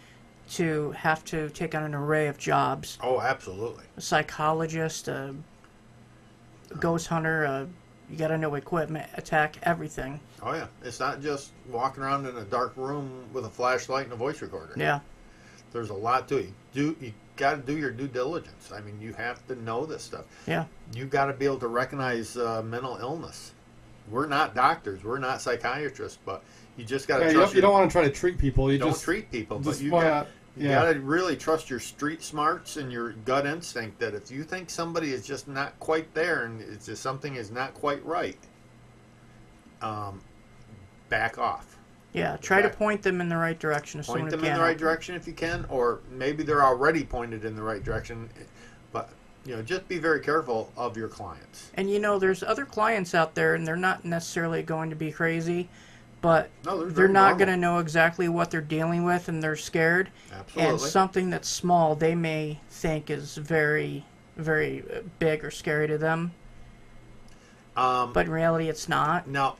to have to take on an array of jobs. Oh, absolutely. A psychologist, a ghost hunter, you got to know equipment, attack, everything. Oh yeah, it's not just walking around in a dark room with a flashlight and a voice recorder. Yeah. There's a lot to it. You got to do your due diligence. I mean, you have to know this stuff. Yeah. You got to be able to recognize mental illness. We're not doctors. We're not psychiatrists, but you just got to trust. You don't want to try to treat people. You don't treat people, but you got to really trust your street smarts and your gut instinct that if you think somebody is just not quite there and it's just something is not quite right, back off. Yeah, try to point them in the right direction. Point them in the right direction if you can, or maybe they're already pointed in the right direction. But just be very careful of your clients. And there's other clients out there, and they're not necessarily going to be crazy, but they're not going to know exactly what they're dealing with, and they're scared. Absolutely. And something that's small, they may think is very, very big or scary to them. But in reality, it's not. Now,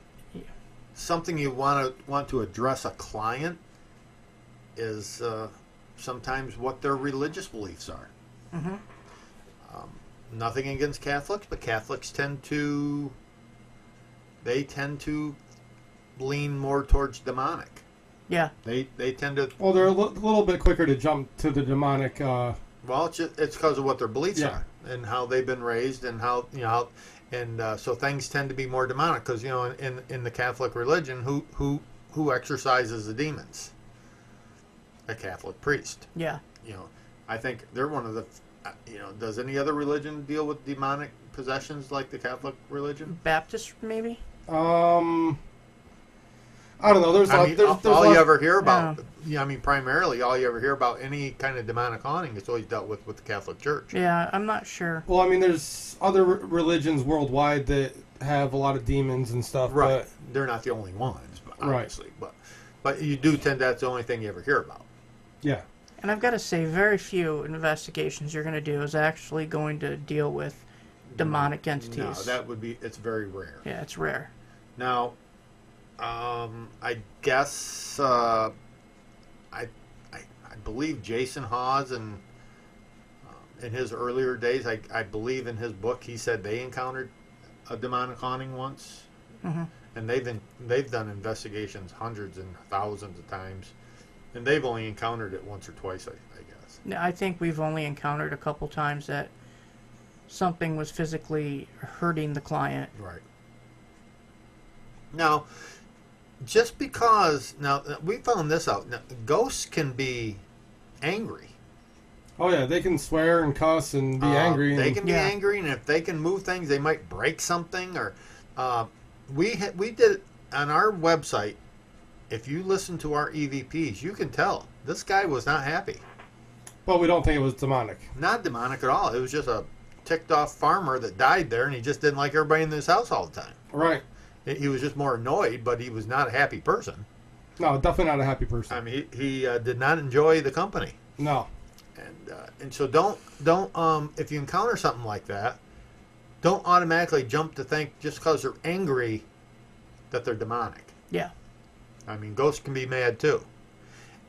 something you want to address a client is sometimes what their religious beliefs are. Mm-hmm. Nothing against Catholics, but Catholics tend to they tend to lean more towards demonic. Yeah. They tend to. Well, they're a little bit quicker to jump to the demonic. Well, it's because of what their beliefs Yeah. are and how they've been raised and how so things tend to be more demonic because in the Catholic religion, who exorcises the demons? A Catholic priest. Yeah. I think they're one of the. Does any other religion deal with demonic possessions like the Catholic religion? Baptist, maybe? I don't know. There's I mean, there's all you lots- ever hear about, primarily all you ever hear about any kind of demonic haunting is always dealt with the Catholic Church. Yeah, I'm not sure. Well, I mean, there's other religions worldwide that have a lot of demons and stuff. Right. But, They're not the only ones, Right. obviously. But you do tend that's the only thing you ever hear about. yeah. And I've got to say, very few investigations you're going to do is actually going to deal with demonic entities. No, it's very rare. Yeah, it's rare. Now, I guess I believe Jason Hawes and in his earlier days, I believe in his book he said they encountered a demonic haunting once, and they've done investigations hundreds and thousands of times, and they've only encountered it once or twice, I guess. No, I think we've only encountered a couple times that something was physically hurting the client. Right. Now, just because we found this out. Now, ghosts can be angry. Oh yeah, they can swear and cuss and be angry. They and, can be angry, and if they can move things, they might break something. Or we did on our website. If you listen to our EVPs, you can tell this guy was not happy. But we don't think it was demonic. Not demonic at all. It was just a ticked off farmer that died there, and he just didn't like everybody in this house all the time. Right. He was just more annoyed, but he was not a happy person. No, definitely not a happy person. I mean, he did not enjoy the company. No. And so don't if you encounter something like that, don't automatically jump to think just because they're angry that they're demonic. Yeah. I mean, ghosts can be mad too.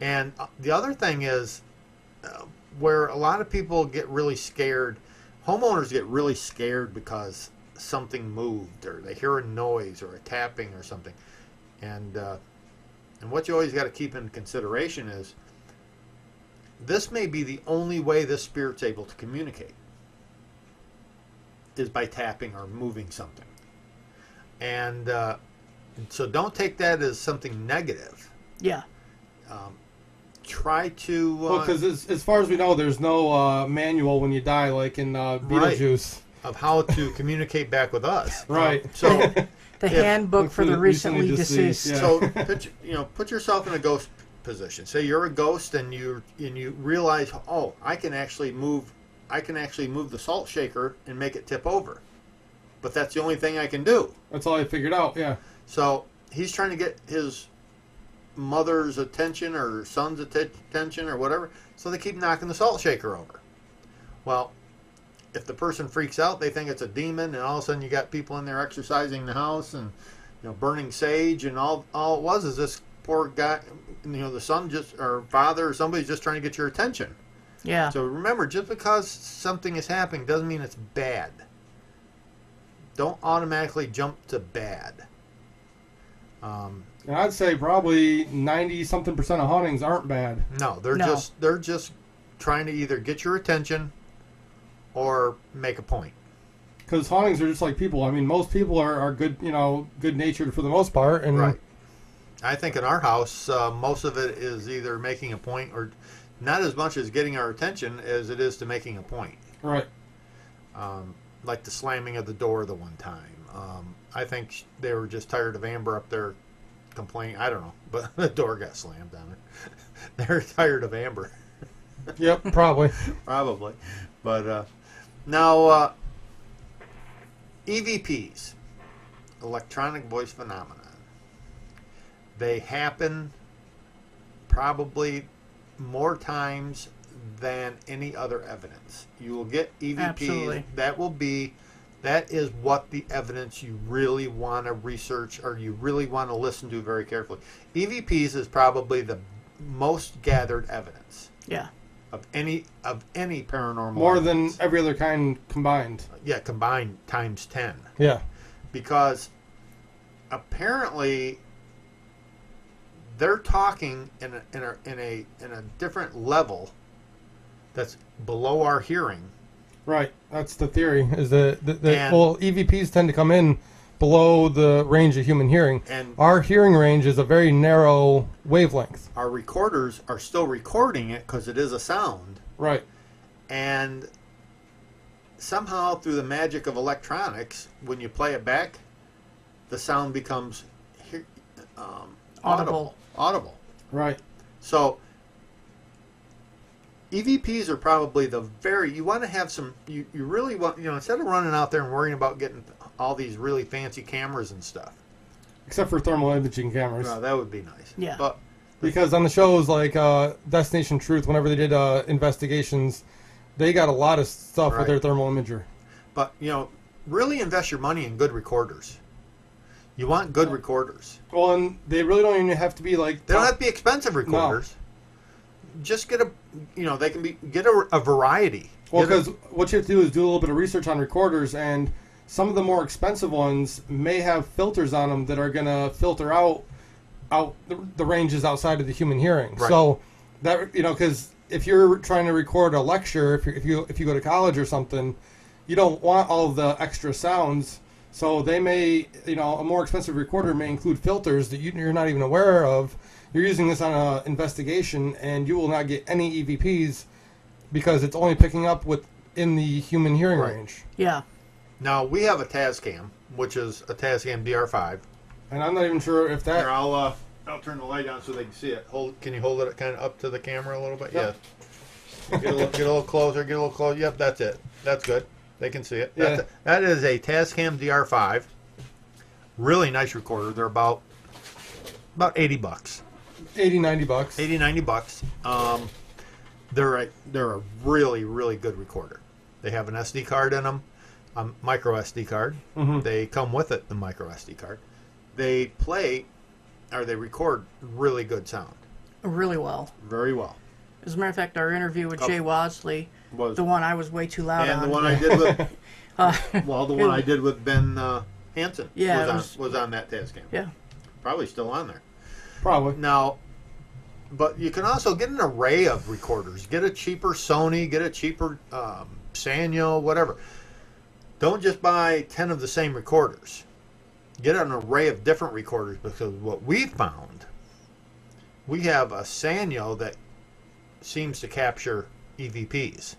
And the other thing is where a lot of people get really scared, homeowners get really scared because something moved or they hear a noise or a tapping or something. And what you always got to keep in consideration is this may be the only way this spirit's able to communicate is by tapping or moving something. And so don't take that as something negative. Yeah. Try to... well, because as far as we know, there's no manual when you die, like in Beetlejuice. Of how to communicate back with us. Right. So The handbook for the recently deceased. yeah. So put yourself in a ghost position. Say you're a ghost and you realize, oh, I can actually move the salt shaker and make it tip over. But that's the only thing I can do. That's all I figured out, yeah. So he's trying to get his mother's attention or son's attention or whatever, so they keep knocking the salt shaker over. Well, if the person freaks out, they think it's a demon, and all of a sudden you got people in there exercising the house and burning sage, and all it was is this poor guy, the son or father or somebody's just trying to get your attention. Yeah. So remember, just because something is happening doesn't mean it's bad. Don't automatically jump to bad. And I'd say probably 90-something% of hauntings aren't bad. No, they're just trying to either get your attention or make a point. Because hauntings are just like people. I mean, most people are good, good-natured for the most part. And Right. I think in our house, most of it is either making a point or not as much as getting our attention as it is to making a point. Right. Like the slamming of the door the one time. I think they were just tired of Amber up there complaining. I don't know, but the door got slammed on it. They're tired of Amber. Yep, probably. Probably. But now, EVPs, electronic voice phenomenon, they happen probably more times than any other evidence. You will get EVPs. Absolutely. That is what the evidence you really want to research or you really want to listen to very carefully. EVPs is probably the most gathered evidence. Yeah. Of any paranormal More evidence. than every other kind combined. Yeah, combined times 10. Yeah. Because apparently they're talking in a different level that's below our hearing. Right. That's the theory. Is that And- well, EVPs tend to come in below the range of human hearing. And Our hearing range is a very narrow wavelength. our recorders are still recording it because it is a sound. Right. And somehow, through the magic of electronics, when you play it back, the sound becomes Audible. Audible. Right. So EVPs are probably you want to have some, you really want, instead of running out there and worrying about getting all these really fancy cameras and stuff. Except for thermal imaging cameras. No, that would be nice. Yeah. But Because on the shows like Destination Truth, whenever they did investigations, they got a lot of stuff Right. with their thermal imager. But, really invest your money in good recorders. You want good recorders. Well, and they really don't even have to be like... They don't have to be expensive recorders. Just get they can get a variety. Well, Get a- because what you have to do is do a little bit of research on recorders, and some of the more expensive ones may have filters on them that are going to filter out the ranges outside of the human hearing. Right. So that because if you're trying to record a lecture, if you go to college or something, you don't want all of the extra sounds. So they may, a more expensive recorder may include filters that you're not even aware of. You're using this on an investigation, and you will not get any EVPs because it's only picking up within the human hearing Right. range. Yeah. Now, we have a Tascam, which is a Tascam DR5. And I'm not even sure if that... Here, I'll turn the light on so they can see it. Can you hold it kind of up to the camera a little bit? Yep. Yeah. Get a little closer. Get a little closer. Yep, that's it. That's good. They can see it. Yeah. That is a Tascam DR5. Really nice recorder. They're about $80. 80, 90 bucks. $80, $90. They're a really, really good recorder. They have an SD card in them, a micro SD card. Mhm. They come with it, the micro SD card. They record really good sound. Really well. Very well. As a matter of fact, our interview with Couple- Jay Wasley, Was the one I was way too loud and on. the one I did with the one I did with Ben Hansen Yeah, was on that Tascam. Yeah. Probably still on there. Probably. Now, but you can also get an array of recorders. Get a cheaper Sony, get a cheaper Sanyo, whatever. Don't just buy 10 of the same recorders. Get an array of different recorders, because what we found, we have a Sanyo that seems to capture EVPs,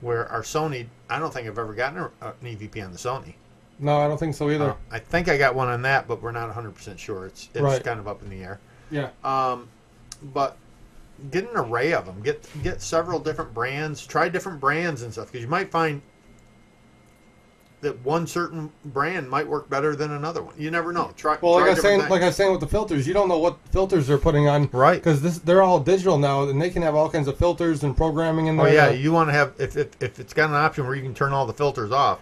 where our Sony, I don't think I've ever gotten an EVP on the Sony. No, I don't think so either. I think I got one on that, but we're not 100% sure. It's Right. kind of up in the air. Yeah. But get an array of them. Get several different brands. Try different brands and stuff, because you might find that one certain brand might work better than another one. You never know. Well, try like I different things. was saying with the filters, you don't know what filters they're putting on, Right. Because they're all digital now, and they can have all kinds of filters and programming in there. Oh yeah, that- you want to have if it's got an option where you can turn all the filters off,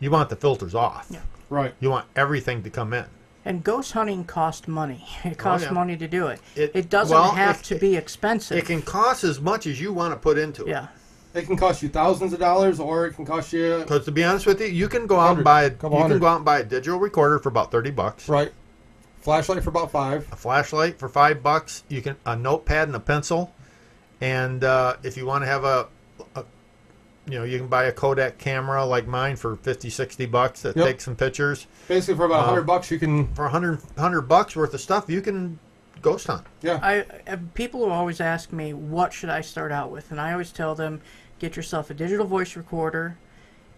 you want the filters off. Yeah. right. You want everything to come in. And ghost hunting costs money. It costs yeah. money to do it. It- It doesn't well, have it- to be expensive. It can cost as much as you want to put into it. Yeah. It can cost you thousands of dollars, or it can cost you Because to be honest with you, you can go out and buy Couple hundred. a digital recorder for about $30. right. Flashlight for about $5. A flashlight for $5. You can a notepad and a pencil, and if you want to have you can buy a Kodak camera like mine for $50-$60 that Yep. takes some pictures. Basically, for about $100, you can. For $100 worth of stuff, you can ghost hunt. Yeah. People will always ask me, what should I start out with? And I always tell them, get yourself a digital voice recorder,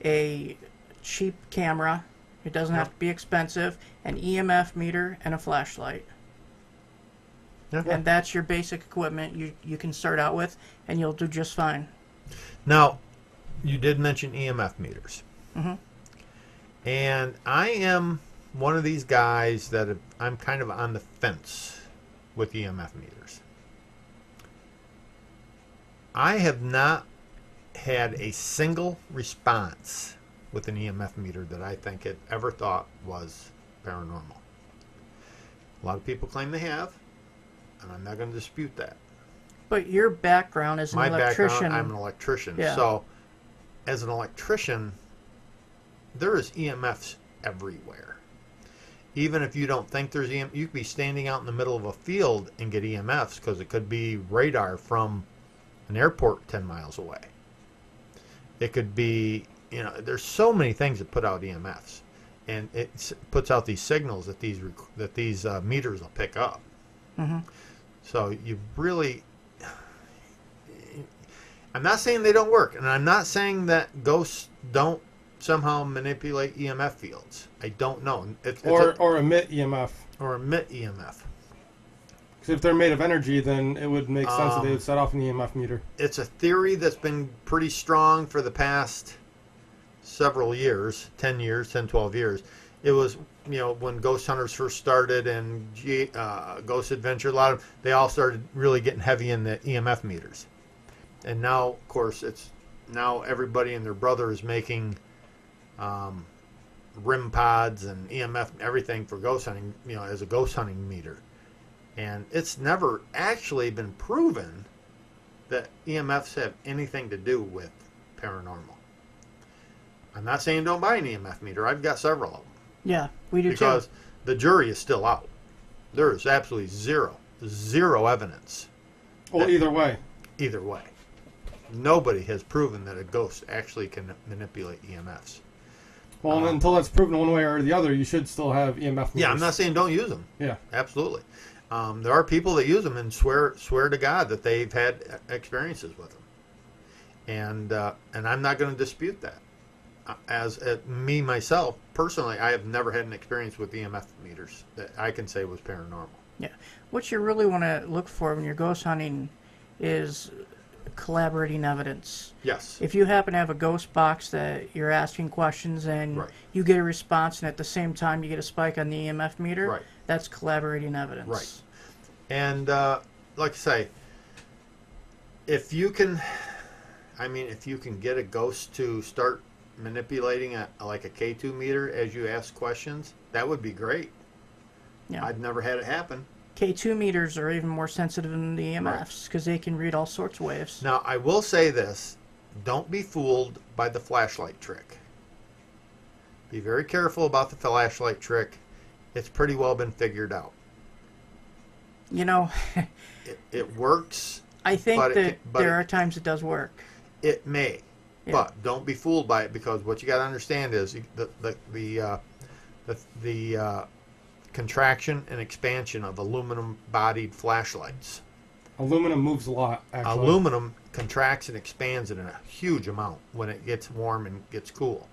a cheap camera. It doesn't have to be expensive, an EMF meter, and a flashlight. Yeah. And that's your basic equipment you can start out with, and you'll do just fine. Now, you did mention EMF meters. Mm-hmm. And I am one of these guys that I'm kind of on the fence with EMF meters. I have not had a single response with an EMF meter that I think it ever thought was paranormal. A lot of people claim they have, and I'm not going to dispute that. But your background as an My electrician, background, I'm an electrician. Yeah. So, as an electrician, there is EMFs everywhere. even if you don't think there's EMF, you could be standing out in the middle of a field and get EMFs because it could be radar from an airport 10 miles away. It could be, there's so many things that put out EMFs, and it puts out these signals that these meters will pick up. Mm-hmm. So you really, I'm not saying they don't work, and I'm not saying that ghosts don't somehow manipulate EMF fields. I don't know. Or emit EMF. Or emit EMF. Because if they're made of energy, then it would make sense that they would set off an EMF meter. It's a theory that's been pretty strong for the past several years, 10 years, 10, 12 years. It was, when Ghost Hunters first started and Ghost Adventure, they all started really getting heavy in the EMF meters. And now, of course, now everybody and their brother is making RIM pods and EMF, everything for ghost hunting, as a ghost hunting meter. And it's never actually been proven that EMFs have anything to do with paranormal. I'm not saying don't buy an EMF meter. I've got several of them. Yeah, we do because too. the jury is still out. There is absolutely zero evidence. Well, either way. Either way. Nobody has proven that a ghost actually can manipulate EMFs. Well, until that's proven one way or the other, you should still have EMF meters. Yeah, I'm not saying don't use them. Yeah. Absolutely. There are people that use them and swear to God that they've had experiences with them. And I'm not going to dispute that. As me, myself, personally, I have never had an experience with EMF meters that I can say was paranormal. Yeah. What you really want to look for when you're ghost hunting is collaborating evidence. Yes. If you happen to have a ghost box that you're asking questions and Right. you get a response, and at the same time you get a spike on the EMF meter, Right. that's collaborating evidence. Right. And like I say, if you can get a ghost to start manipulating like a K2 meter as you ask questions, that would be great. Yeah. I've never had it happen. K2 meters are even more sensitive than the EMFs because they can read all sorts of waves. Now, I will say this. Don't be fooled by the flashlight trick. Be very careful about the flashlight trick. It's pretty well been figured out. It works. I think but there are times it does work. It may. Yeah. But don't be fooled by it, because what you got to understand is the contraction and expansion of aluminum-bodied flashlights. Aluminum moves a lot, actually. Aluminum contracts and expands in a huge amount when it gets warm and gets cool.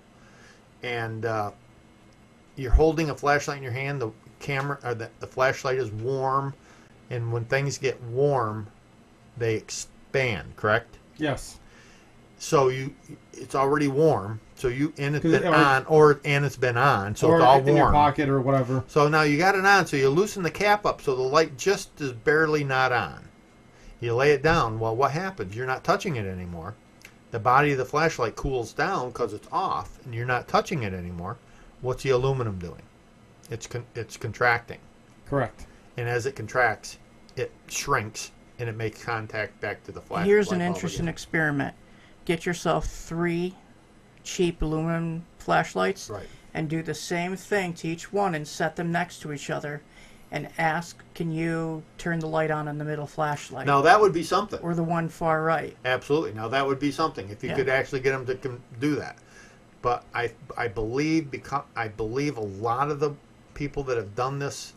And you're holding a flashlight in your hand. The camera or the flashlight is warm, and when things get warm, they expand. Correct? Yes. So it's already warm. So it's been on, it's been on. So or it's all in warm. your pocket or whatever. So now you got it on. So you loosen the cap up so the light just is barely not on. You lay it down. Well, what happens? You're not touching it anymore. The body of the flashlight cools down because it's off, and you're not touching it anymore. What's the aluminum doing? It's contracting. Correct. And as it contracts, it shrinks, and it makes contact back to the flashlight. Here's an interesting experiment. Get yourself 3 cheap aluminum flashlights, Right. and do the same thing to each one and set them next to each other and ask, can you turn the light on in the middle flashlight? Now that would be something. Or the one far right. Absolutely. Now that would be something if you could actually get them to do that. But I believe a lot of the people that have done this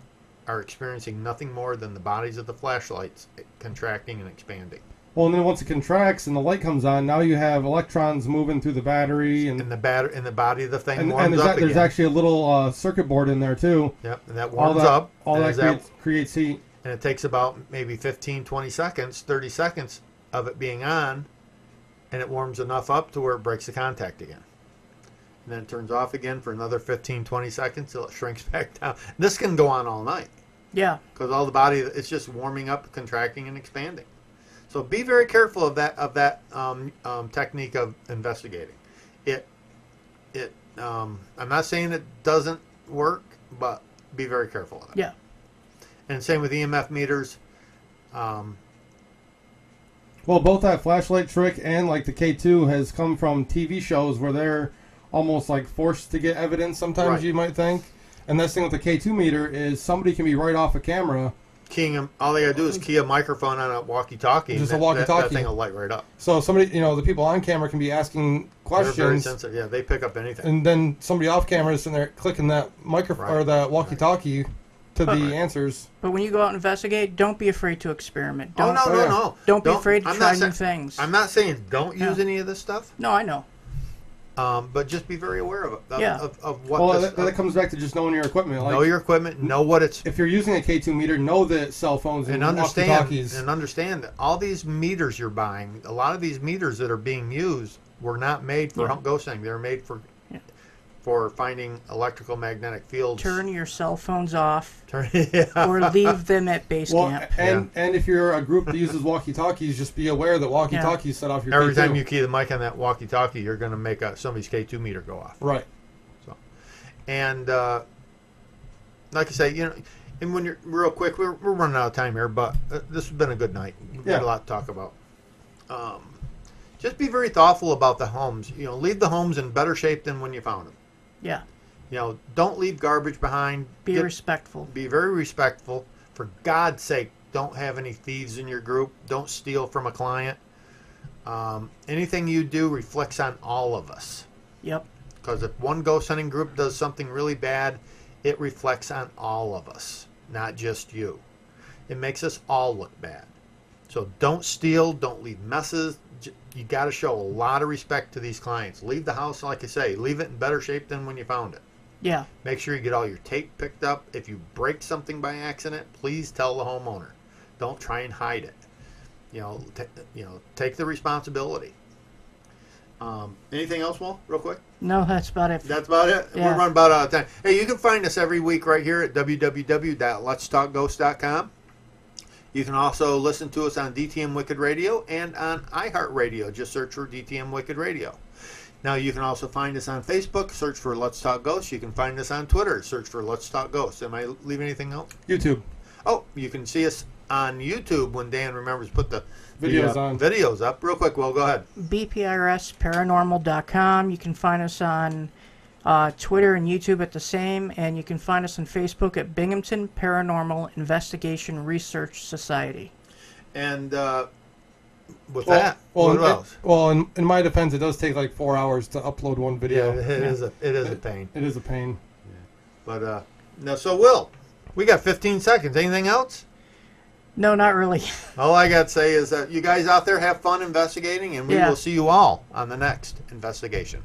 are experiencing nothing more than the bodies of the flashlights contracting and expanding. Well, and then once it contracts and the light comes on, now you have electrons moving through the battery, and the body of the thing warms up again. There's actually a little circuit board in there too. Yep, and that warms up. All that creates heat. And it takes about maybe 15, 20 seconds, 30 seconds of it being on, and it warms enough up to where it breaks the contact again. And then it turns off again for another 15, 20 seconds till it shrinks back down. This can go on all night. Yeah. Because all the body, it's just warming up, contracting, and expanding. So be very careful of that technique of investigating. I'm not saying it doesn't work, but be very careful of it. Yeah. And same with EMF meters. Well, both that flashlight trick and like the K2 has come from TV shows where they're almost like forced to get evidence sometimes, Right. you might think. And that's the thing with the K2 meter is somebody can be right off a camera. Keying them, all they gotta do is key a microphone on a walkie-talkie. Just and a walkie-talkie. That thing will light right up. So somebody, the people on camera can be asking They're very questions, sensitive. Yeah, they pick up anything. and then somebody off camera is sitting there clicking that microphone Right. or that walkie-talkie to the Right. answers. But when you go out and investigate, don't be afraid to experiment. Oh, Don't, no. Don't be afraid to I'm try not new sa- things. I'm not saying don't use Yeah. any of this stuff, No, I know. but just be very aware of it. Yeah. Of what Well, this, that comes back to just knowing your equipment. Like, know your equipment, know what it's, if you're using a K2 meter, know the cell phones and, and walkie-talkies. understand that all these meters you're buying, a lot of these meters that are being used were not made for ghost hunting. They're made for Yeah. for finding electrical magnetic fields. Turn your cell phones off Yeah. or leave them at base Well, camp. and if you're a group that uses walkie-talkies, just be aware that walkie-talkies set off your Every K2. time you key the mic on that walkie-talkie, you're going to make somebody's K2 meter go off. Right. And like I say, and when you're real quick, we're running out of time here, but this has been a good night. We've got Yeah. a lot to talk about. Just be very thoughtful about the homes. Leave the homes in better shape than when you found them. Yeah. Don't leave garbage behind. Be respectful. Be very respectful. For God's sake, don't have any thieves in your group. Don't steal from a client. Anything you do reflects on all of us. Yep. Because if one ghost hunting group does something really bad, it reflects on all of us, not just you. It makes us all look bad. So don't steal, don't leave messes. You got to show a lot of respect to these clients. Leave the house, like I say, leave it in better shape than when you found it. Yeah. Make sure you get all your tape picked up. If you break something by accident, please tell the homeowner. Don't try and hide it. Take the responsibility. Anything else, Walt, real quick? No, that's about it. That's about it. Yeah. We're running about out of time. Hey, you can find us every week right here at www.letstalkghost.com. You can also listen to us on DTM Wicked Radio and on iHeartRadio. Just search for DTM Wicked Radio. Now, you can also find us on Facebook. Search for Let's Talk Ghosts. You can find us on Twitter. Search for Let's Talk Ghosts. Am I leaving anything out? YouTube. Oh, you can see us on YouTube when Dan remembers to put the Videos up. Real quick, Will, go ahead. BPRSparanormal.com. You can find us on Twitter and YouTube at the same, and you can find us on Facebook at Binghamton Paranormal Investigation Research Society. And with that, what else? In my defense, it does take like 4 hours to upload one Yeah, video. it is a pain. It is a pain. But no, so Will, we got 15 seconds. Anything else? No, not really. All I got to say is that you guys out there have fun investigating, and we Yeah. will see you all on the next investigation.